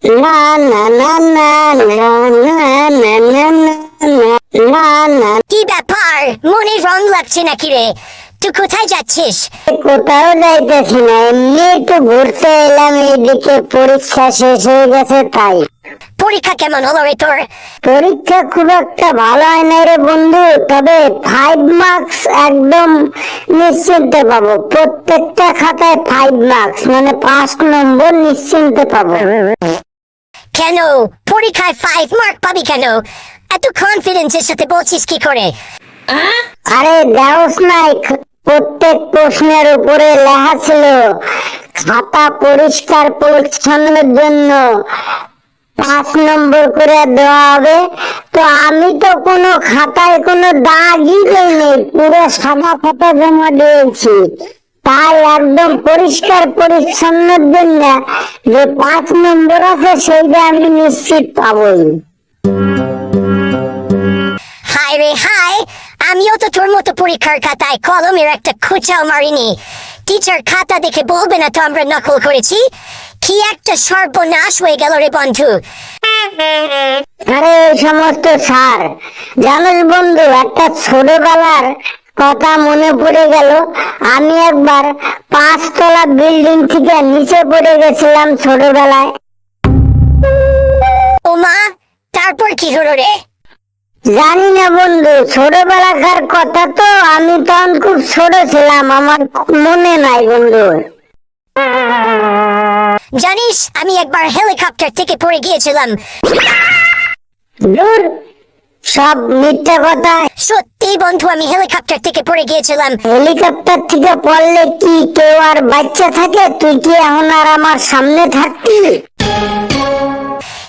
না না না না না না না না না না। কি ব্যাপার, মনে রং লাগছে নাকি রে? তুই কোথায় যাচ্ছিস? কোথাও যাইতেছি না, এমনি একটু ঘুরতে এলাম এইদিকে, পরীক্ষা শেষ হয়ে গেছে তাই। পরীক্ষা কেমন হলো রে তোর? পরীক্ষা খুব একটা ভালো হয় না রে বন্ধু, তবে 5 মার্কস একদম নিশ্চিন্তে পাবো। প্রত্যেকটা খাতায় 5 মার্কস, মানে 5 নম্বর নিশ্চিন্তে পাবো। কেন পরীক্ষায় 5 মার্ক পাবি কেন? এত কনফিডেন্সের সাথে বলছিস কি করে? আরে দেওস নাই, প্রত্যেক প্রশ্নের উপরে লেখা ছিল খাতা পরিষ্কার পরিচ্ছন্নের জন্য 5 নম্বর করে দেওয়া হবে। তো আমি তো কোনো খাতায় কোনো দাগই দেইনি, পুরো সাদা খাতা জমা দিয়েছি। তাই একদম পরিষ্কার পরিচ্ছন্নের জন্য যে 5 নম্বর আছে সেইটা আমি নিশ্চিত পাবই। হায় রে হায়, আমিও তো তোর মতো পরীক্ষার খাতায় কলমের একটা খোঁচাও মারিনি। টিচার খাতা দেখে বলবে না তো আমরা নকল করেছি? কি একটা সর্বনাশ হয়ে গেল রে বন্ধু। আরে এই সমস্ত স্যার, জানিস বন্ধু, একটা ছোটবেলার কথা মনে পড়ে গেল। আমি একবার 5 তলা বিল্ডিং থেকে নিচে পড়ে গেছিলাম ছোটবেলায়। ও মা, তারপর কি হলো রে? জানি না বন্ধু, ছোটবেলাকার কথা তো, আমি তখন খুব ছোট ছিলাম, আমার মনে নাই বন্ধু। জানিস, আমি একবার হেলিকপ্টার থেকে পড়ে গিয়েছিলাম। দূর, সব মিথ্যা কথা। সত্যি বন্ধু, আমি হেলিকপ্টার থেকে পড়ে গিয়েছিলাম। হেলিকপ্টার থেকে পড়লে কি কেউ আর বাচ্চা থাকে? তুই কি এখন আর আমার সামনে থাকতি?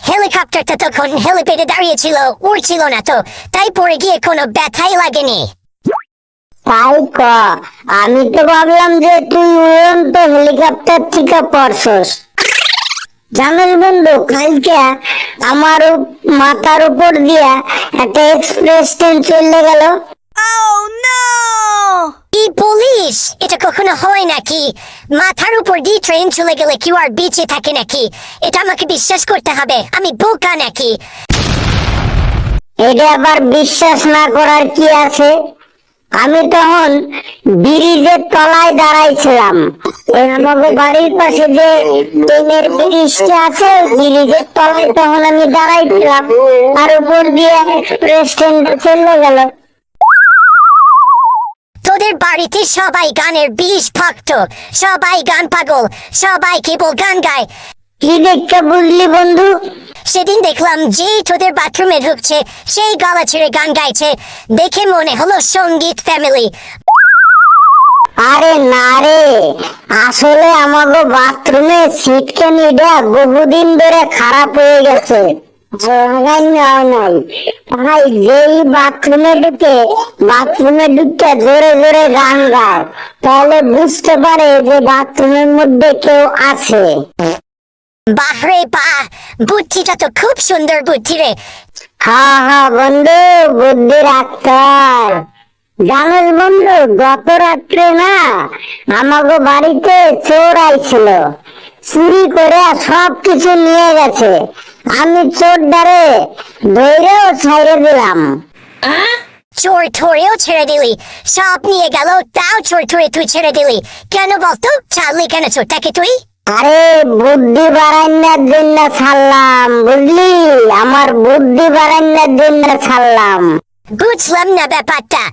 হেলিকপ্টারটা তখন হেলিপ্যাডে দাঁড়িয়েছিল, উড়ছিল না তো, তাই পড়ে গিয়ে কোনো ব্যথাই লাগেনি। তাই ক, আমি তো ভাবলাম যে তুই উড়ন্ত হেলিকপ্টার থেকে পড়ছস। জানিস বন্ধু, কালকে আমার মাথার উপর দিয়া একটা এক্সপ্রেস ট্রেন চলে গেল। কি বলিস? এটা কখনো হয় নাকি? মাথার উপর দিয়ে ট্রেন চলে গেলে কেউ আর বেঁচে থাকে নাকি? এটা আমাকে বিশ্বাস করতে হবে, আমি বোকা নাকি? এটা আবার বিশ্বাস না করার কি আছে? আমি তখন ব্রিজের তলায় দাঁড়াইছিলাম। ওই আমাদের বাড়ির পাশে যে ট্রেনের ব্রিজটা আছে, ব্রিজের তলায় তখন আমি দাঁড়াইছিলাম, আর উপর দিয়ে এক্সপ্রেস ট্রেনটা চলে গেল। তোদের বাড়িতে সবাই গানের বিষ ভক্ত, সবাই গান পাগল, সবাই কেবল গান গায়। কি দেখতে বুঝলি বন্ধু? সেদিন দেখলাম যে তোদের বাথরুমে ঢুকছে সেই গলা ছেড়ে গান গাইছে, দেখে মনে হলো সঙ্গীত ফ্যামিলি। আরে না রে, আসলে আমাগো বাথরুমে সিটকানিটা বহুদিন ধরে খারাপ হয়ে গেছে, তাই যেই বাথরুমে ঢুকে জোরে জোরে গান গায়, তাহলে বুঝতে পারে যে বাথরুমের মধ্যে কেউ আছে। বাহ রে বাহ, বুদ্ধিটা তো খুব সুন্দর বুদ্ধি রে। হ্যাঁ হ্যাঁ বন্ধু, বুদ্ধি রাখতার। জানিস বন্ধু, গত রাত্রে না আমাগো বাড়িতে চোর আইছিল, চুরি করে সব কিছু নিয়ে গেছে। আমি চোর ডারে ধৈরেও ছাইড়ে দিলাম। চোর ধরেও ছেড়ে দিলি? সব নিয়ে গেল, তাও চোর ধরে তুই ছেড়ে দিলি কেন বলতো? ছাড়লি কেন চোরটাকে তুই? আরে বুদ্ধি বাড়ানোর জন্য ছাড়লাম, বুঝলি? আমার বুদ্ধি বাড়ানোর জন্য ছাড়লাম। বুঝলাম না ব্যাপারটা,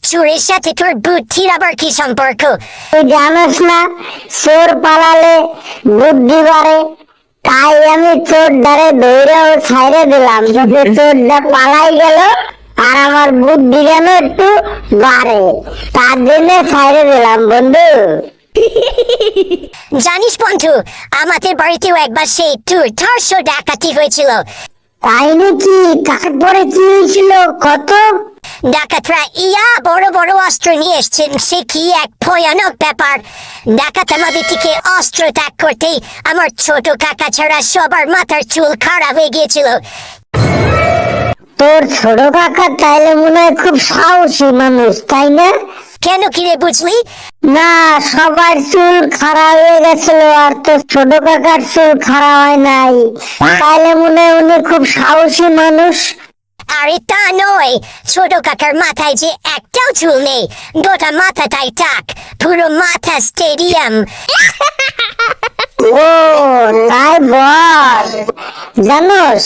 চোরের সাথে তোর বুদ্ধির আবার কি সম্পর্ক? তুই জানিস না, চোর পালালে বুদ্ধি বাড়ে, তাই আমি চোর দ্বারে ধৈরেও ছাইড়ে দিলাম, যাতে চোরটা পালাই গেল আর আমার বুদ্ধি যেন একটু বাড়ে, তার জন্য ছাইড়ে দিলাম বন্ধু। জানিস বন্ধু, আমাদের বাড়িতেও একবার সেই দুর্ধর্ষ ডাকাতি হয়েছিল। তাই নাকি? তারপরে কি হয়েছিল কত? ডাকাতরা বড় বড় অস্ত্র নিয়ে এসছেন, সে কি এক ভয়ানক ব্যাপার। ডাকাত আমাদের থেকে অস্ত্র ত্যাগ করতেই আমার ছোট কাকা ছাড়া সবার মাথার চুল খাড়া হয়ে গিয়েছিল। তোর ছোট কাকা তাইলে মনে হয় খুব সাহসী মানুষ, তাই না? কেন কিরে বুঝলি? না, সবার চুল খাড়া হয়ে গেছিল, আর তোর ছোট কাকার চুল খাড়া হয় নাই। তাহলে মনে হয় উনি খুব সাহসী মানুষ। আরে তা নয়, ছোট কাকার মাথায় যে একটাও চুল নেই, গোটা মাথাটাই টাক, পুরো মাথা স্টেডিয়াম। ও তাই বল। জানোস,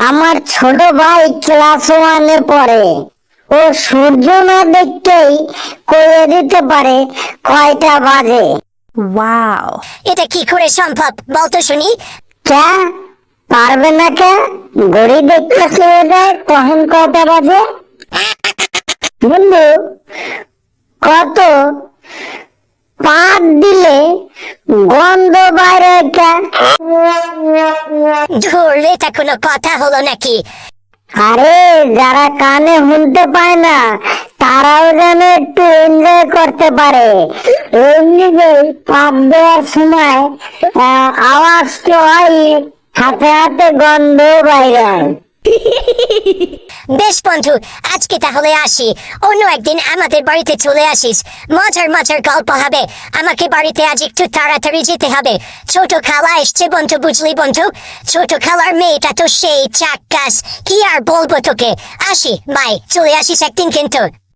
আমার ছোট ভাই ক্লাস 1-এ পড়ে। ও সূর্য না দেখতেই কইয়ে দিতে পারে কয়টা বাজে। Wow. এটা কি করে সম্ভব বলতো শুনি? কে পারবে না? কে ঘড়ি দেখতে শুয়ে যায় তখন কয়টা বাজে? বন্ধু, কত পাত দিলে গন্ধ বাইরে? কে ধুর, এটা কোনো কথা হলো নাকি? আরে যারা কানে শুনতে পায় না তারাও যেন একটু এনজয় করতে পারে। এমনিতে পাত দেওয়ার সময় আওয়াজ তো হয়, হাতে হাতে গন্ধ বাইরে হয়। বেশ বন্ধু, আজকে তাহলে আসি, অন্য একদিন আমাদের বাড়িতে চলে আসিস, মজার মজার গল্প হবে। আমাকে বাড়িতে আজ একটু তাড়াতাড়ি যেতে হবে, ছোট খালা এসছে বন্ধু, বুঝলি বন্ধু? ছোট খালার মেয়েটা তো সেই চাক্কাস, কি আর বলবো তোকে। আসি, বাই, চলে আসিস একদিন কিন্তু।